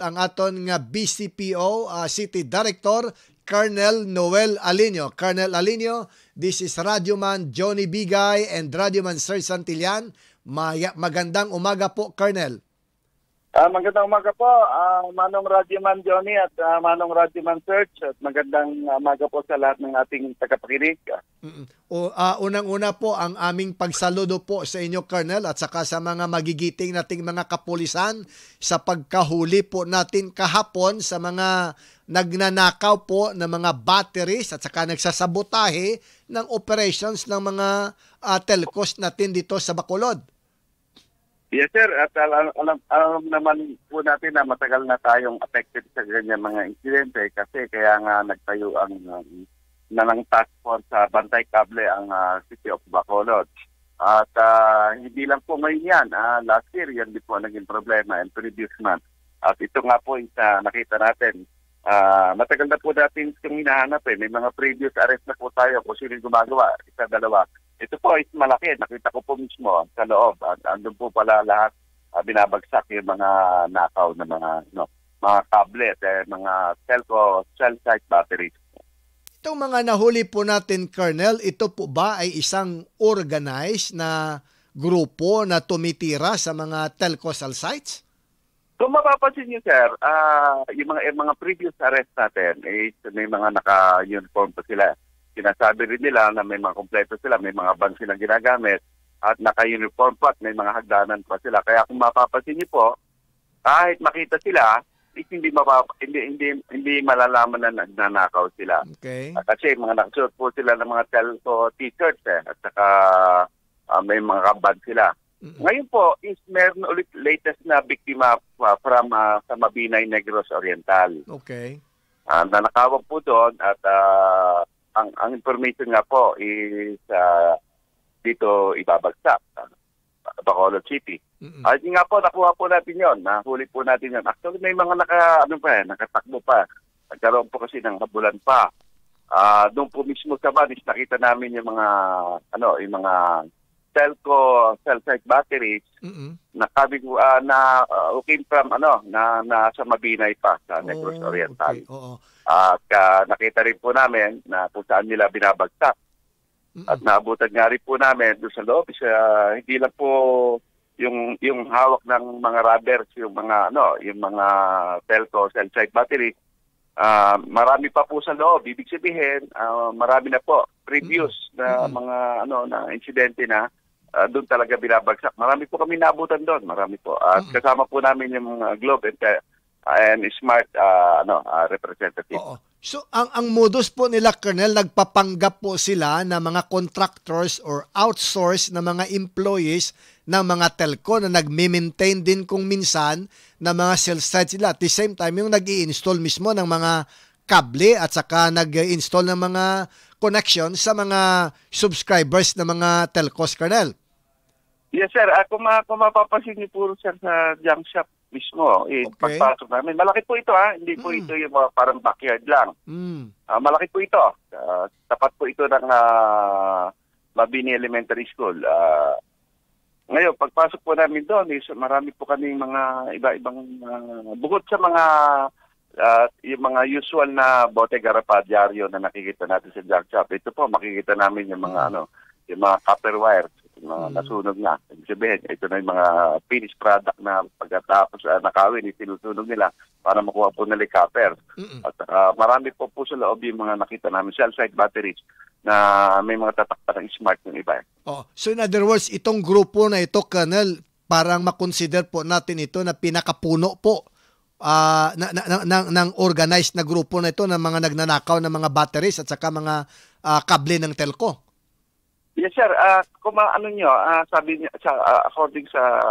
ang aton nga BCPO City Director Colonel Noel Alinio. Colonel Alinio, this is Radyoman Johnny Bigay and Radyoman Sir Santillan. Magandang umaga po, Colonel. Magandang umaga po, Manong Radyoman Johnny at Manong Radyoman Search, at magandang umaga po sa lahat ng ating tagapakinig. Unang-una po ang aming pagsaludo po sa inyo, Colonel, at saka sa mga magigiting nating mga kapulisan sa pagkahuli po natin kahapon sa mga nagnanakaw po ng mga batteries at saka nagsasabotahe ng operations ng mga telcos natin dito sa Bacolod. Yes, sir. At alam naman po natin na matagal na tayong affected sa ganyan mga insidente kasi kaya nga nagtayo ang ng task force sa Bantay Cable ang City of Bacolod. At hindi lang po ngayon yan. Last year, yan din po naging problema and previous month. At ito nga po nakita natin. Matagal na po natin itong hinahanap. May mga previous arrest na po tayo kung sino gumagawa. Isa, dalawa. Ito po is malaki. Nakita ko po mismo sa loob. Andun po pala lahat binabagsak yung mga nakaw na mga tablet, mga cell site batteries. Itong mga nahuli po natin, Colonel, ito po ba ay isang organized na grupo na tumitira sa mga telco cell sites? Kung mapapansin niyo, sir, yung mga previous arrest natin, may mga naka-uniform pa sila. Sinasabi rin nila na may mga kompleto sila, may mga band silang ginagamit at naka-uniform pa at may mga hagdanan pa sila. Kaya kung mapapansin niyo po, kahit makita sila, hindi malalaman na nagnanakaw sila. Okay. Kasi mga nakasuot po sila ng mga telco t-shirts at saka may mga band sila. Ngayon po is meron ulit latest na biktima from sa Mabinay, Negros Oriental. Okay. Nanakawag po doon at ang information nga po is dito ibabagsak Bacolod City. At nga po nakuha po natin 'yon, nahuli po natin 'yon. Actually may mga nakatakbo pa. Nagkaroon po kasi ng habulan pa. Doon po mismo sa Banis nakita namin yung mga telco cell site batteries na came from na sa Mabinay pa sa Negros Oriental. Okay. Oo. At nakita rin po namin na kung saan nila binabagsak. At naabutan nga rin po namin doon sa loob. Hindi lang po yung hawak ng mga rubbers, yung mga telco cell site battery. Marami pa po sa loob. Ibig sabihin, marami na po previous na mga na insidente na doon talaga binabagsak. Marami po kami naabutan doon. Marami po. At kasama po namin yung Globe and Smart representative. Oo. So ang modus po nila, Colonel, nagpapanggap po sila na mga contractors or outsource na mga employees ng mga telco na nagme-maintain din kung minsan na mga cell sites sila. At the same time, yung nag-i-install mismo ng mga kable at saka nag-i-install ng mga connection sa mga subscribers ng mga telcos, Colonel. Yes, sir. Kung mapapansin niyo po sir, sa junk shop mismo, pagpasok namin. Malaki po ito, hindi po ito yung parang backyard lang. Malaki po ito. Tapat po ito ng Mabini Elementary School. Ngayon, pagpasok po namin doon, marami po kaming mga iba-ibang, bukod sa mga yung mga usual na bote garapadyaryo na nakikita natin sa junk shop, ito po, makikita namin yung mga yung mga copper wires, mga nasunog na. Ibig sabihin, ito na yung mga finished product na pagkatapos nakawin, isinusunog nila para makuha po nila copper. At marami po sa loob yung mga nakita namin, cell site batteries na may mga tatakpan ng smart yung iba. So in other words, itong grupo na ito, Colonel, parang makonsider po natin ito na pinakapuno po ng organized na grupo na ito ng mga nagnanakaw ng mga batteries at saka mga kable ng telco. Yes, sir. Kung sabi niya according sa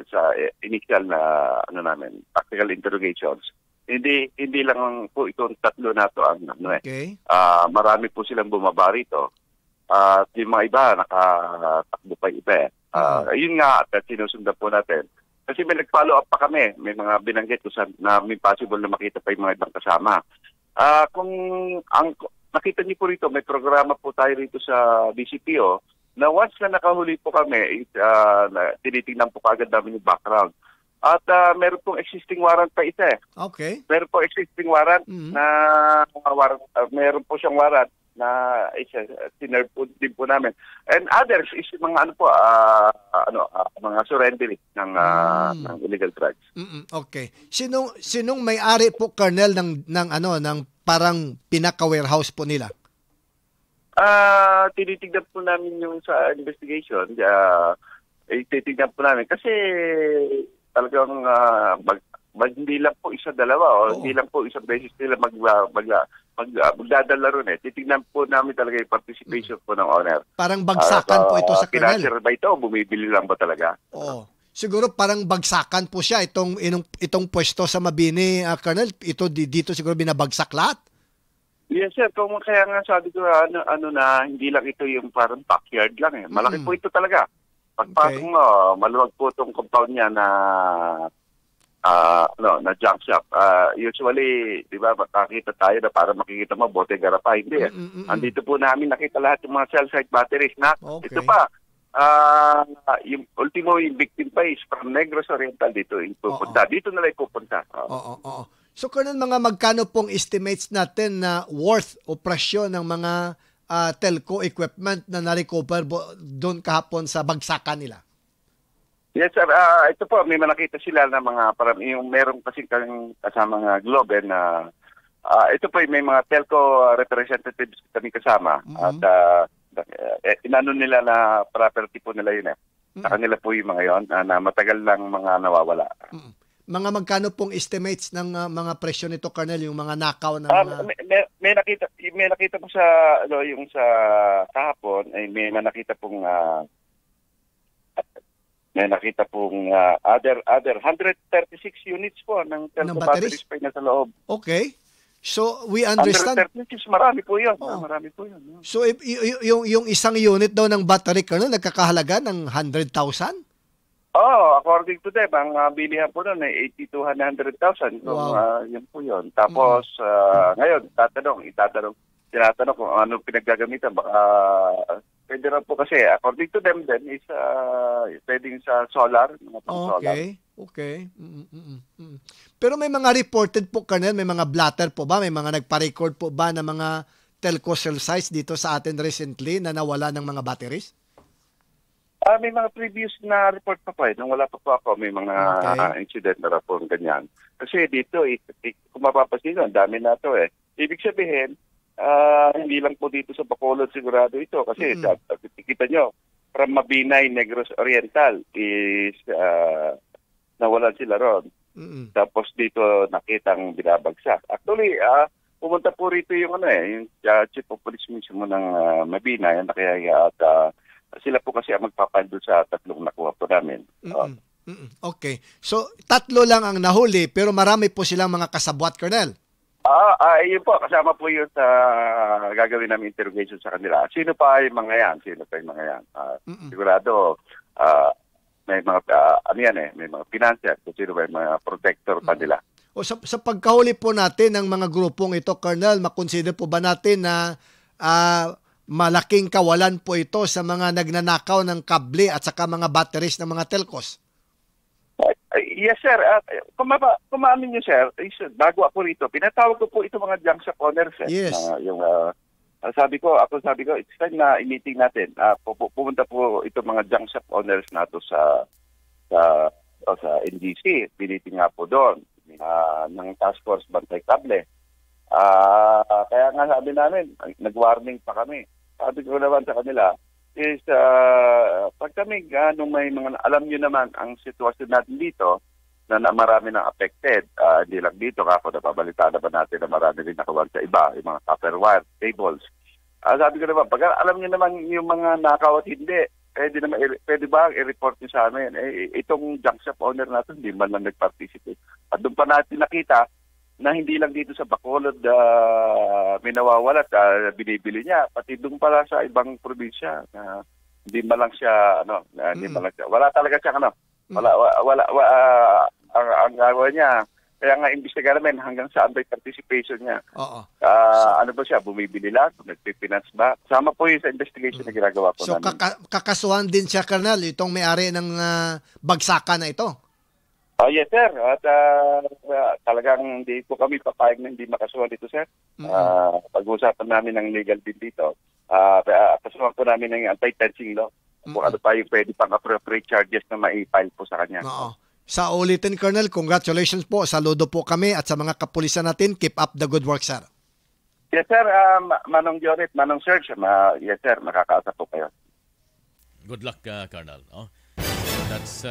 sa initial na tactical interrogations, hindi lang po itong tatlo na to ang Okay. Marami po silang bumaba rito. Yung mga iba nakatakbo pa iba. Ayun nga at sinusundan po natin. Kasi may nag-follow up pa kami. May mga binanggit ko na may possible na makita pa yung mga ibang kasama. Kung nakita niyo po rito, may programa po tayo rito sa DCPO na once na nakahuli po kami, tinitingnan po kagad namin yung background. At meron pong existing warrant pa isa eh. Okay. Meron po existing warrant na meron po siyang warrant na sinerve po din po namin. And others is mga mga surrendering ng illegal drugs. Okay. Sinong may-ari po, Colonel, ng parang pinaka-warehouse po nila? Tinitignan po namin yung sa investigation. Tinitignan po namin kasi talagang hindi lang po isa dalawa hindi lang po isang beses nila magdadala ron eh. Titignan po namin talaga yung participation po ng owner. Parang bagsakan po ito sa Colonel. Financier ba ito o bumibili lang ba talaga? Oo. Siguro parang bagsakan po siya itong pwesto sa Mabini, Colonel. Ito dito siguro binabagsak lahat. Yes sir, kaya nga sabi ko na hindi lang ito yung parang backyard lang eh. Malaki po ito talaga. Pagpasok mo, maluwag po itong compound niya na junk shop. Usually, di ba, makakita tayo na para makikita mo, bote garapa. Hindi eh. Andito po namin nakita lahat yung mga cell site batteries na. Ito pa, yung ultimo yung victim pa is from Negros Oriental dito. Pupunta. Dito na lang pupunta. Oo. So, Colonel, magkano pong estimates natin na worth o presyo ng mga telco equipment na na-recover doon kahapon sa bagsakan nila? Yes sir, ito po may nakita sila na mga parang yung meron kasi kasama ng Globe na ito po may mga telco representatives kami kasama at inano nila na property po nila yun eh. Sa kanila po yung mga yon na matagal lang mga nawawala. Mga magkano pong estimates ng mga presyo nito, Colonel, yung mga nakaw na mga... may nakita po sa yung sa kahapon ay may nakita pong other 136 units po ng telco batteries pa nasa loob. Okay. So we understand 136, marami po 'yun. Marami po 'yun. So yung isang unit daw ng battery, Colonel, nagkakahalaga ng 100,000? According to them, ang bilihan po nun ay 80 to 100,000. So, yun po yun. Tapos, ngayon, tinatanong kung ano pinaggagamitan. Pwede rin po kasi, according to them then, is pwedeng sa solar. Okay. Pero may mga reported po, Colonel, may mga blatter po ba? May mga nagpa-record po ba ng mga telco cell sites dito sa atin recently na nawala ng mga batteries? May mga previous na report pa po nung wala pa po ako, may mga incident na po ganyan. Kasi dito, kung mapapasin, ang dami na ito eh. Ibig sabihin, hindi lang po dito sa Bacolod sigurado ito. Kasi kita nyo, from Mabinay, Negros Oriental is nawalan sila ron. Tapos dito nakitang binabagsak. Actually, pumunta po rito yung yung chief of police mismo ng Mabinay, nakaya at sila po kasi ang magpapandol sa tatlong nakuha po namin. Okay. So, tatlo lang ang nahuli pero marami po silang mga kasabwat, Colonel. Yun po. Kasama po yun sa gagawin namin interrogation sa kanila. Sino pa yung mga yan? Sigurado, may mga, may mga financier. Sino pa yung mga protector pa nila. O sa pagkahuli po natin ng mga grupong ito, Colonel, makonsider po ba natin na malaking kawalan po ito sa mga nagnanakaw ng kable at saka mga batteries ng mga telcos? Yes, sir. Kumamin niyo, sir, bago ako rito, pinatawag ko po ito mga junk shop owners. Yes. Sabi ko, it's time na i-meeting natin. Pumunta po ito mga junk shop owners nato sa NGC. Piniting nga po doon ng Task Force Bantay Kable. Kaya nga sabi namin, nag-warning pa kami. Sabi ko naman sa kanila, is pag kami nung may mga, alam nyo naman ang sitwasyon natin dito, na marami nang affected, hindi lang dito, kako napabalita na ba natin na marami rin nakawan sa iba, yung mga copper wire, cables. Sabi ko naman, pag alam nyo naman yung mga nakawat hindi, pwede ba i-report nyo sa amin? Itong junk shop owner natin, hindi man lang nag-participate. At doon pa natin nakita, na hindi lang dito sa Bacolod may nawawalat, binibili niya, pati doon pala sa ibang probinsya na hindi man lang siya wala talaga siya ang gawa niya. Kaya nga imbestigahan namin hanggang saan ba yung participation niya. Ano ba siya, bumibili lang, nagpipinance ba? Sama po yun sa investigation na ginagawa po namin. So kakasuhan din siya, Colonel, itong may-ari ng bagsakan na ito? Yes, sir. At talagang hindi po kami papayag na hindi makasuhan dito, sir. Pag-uusapan namin ng legal bill dito. Kasuhan po namin ng anti-fencing law. Kung ano pa yung pwede pang appropriate charges na ma-file po sa kanya. Oo. Sa ulitin, Colonel, congratulations po. Saludo po kami at sa mga kapulisan natin, keep up the good work, sir. Yes, sir. Manong Jonet, Manong Serge. Yes, sir. Makakaasa po kayo. Good luck, Colonel. That's